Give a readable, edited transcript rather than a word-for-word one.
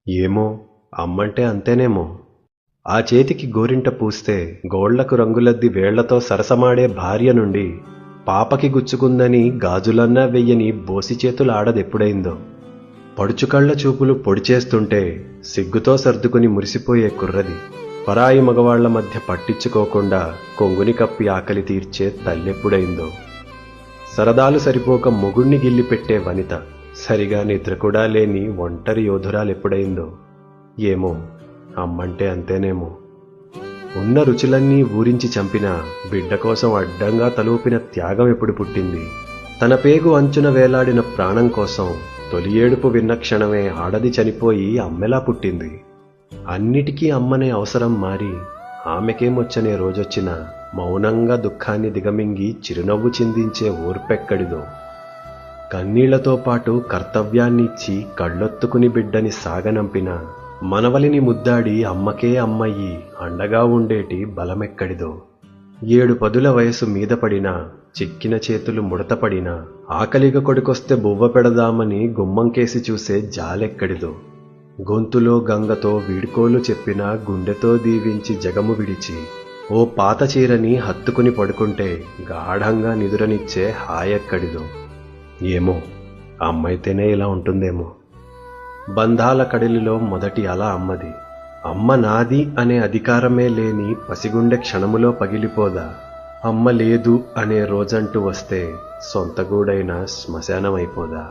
ఏమో, అమ్మంటే అంతేనేమో. ఆ చేతికి గోరింట పూస్తే గోళ్లకు రంగులద్ది వేళ్లతో సరసమాడే భార్య నుండి పాపకి గుచ్చుకుందని గాజులన్నా వెయ్యని బోసి చేతులాడదెప్పుడైందో. పడుచుకళ్ల చూపులు పొడిచేస్తుంటే సిగ్గుతో సర్దుకుని మురిసిపోయే కుర్రది పరాయి మగవాళ్ల మధ్య పట్టించుకోకుండా కొంగుని కప్పి ఆకలి తీర్చే తల్లెప్పుడైందో. సరదాలు సరిపోక మొగుణ్ణి గిల్లిపెట్టే వనిత సరిగా నిద్ర కూడా లేని ఒంటరి యోధురాలెప్పుడైందో. ఏమో, అమ్మంటే అంతేనేమో. ఉన్న రుచులన్నీ ఊరించి చంపిన బిడ్డ కోసం అడ్డంగా తలూపిన త్యాగం ఎప్పుడు పుట్టింది? తన పేగు అంచున వేలాడిన ప్రాణం కోసం తొలి ఏడుపు విన్న క్షణమే ఆడది చనిపోయి అమ్మెలా పుట్టింది. అన్నిటికీ అమ్మనే అవసరం మారి ఆమెకేమొచ్చనే రోజొచ్చినా మౌనంగా దుఃఖాన్ని దిగమింగి చిరునవ్వు చిందించే ఓర్పెక్కడిదో. కన్నీళ్లతో పాటు కర్తవ్యాన్నిచ్చి కళ్ళొత్తుకుని బిడ్డని సాగనంపిన మనవలిని ముద్దాడి అమ్మకే అమ్మయ్యి అండగా ఉండేటి బలమెక్కడిదో. 7 పదుల వయసు మీద పడినా చిక్కిన చేతులు ముడతపడినా ఆకలిగా కొడుకొస్తే బువ్వ పెడదామని గుమ్మంకేసి చూసే జాలెక్కడిదో. గొంతులో గంగతో వీడ్కోలు చెప్పిన గుండెతో దీవించి జగము విడిచి ఓ పాత చీరని హత్తుకుని పడుకుంటే గాఢంగా నిదురనిచ్చే హాయెక్కడిదో. ఏమో, అమ్మైతేనే ఇలా ఉంటుందేమో. బంధాల కడిలిలో మొదటి అల అమ్మది. అమ్మ నాది అనే అధికారమే లేని పసిగుండె క్షణములో పగిలిపోదా? అమ్మ లేదు అనే రోజంటూ వస్తే సొంతగూడైన శ్మశానమైపోదా?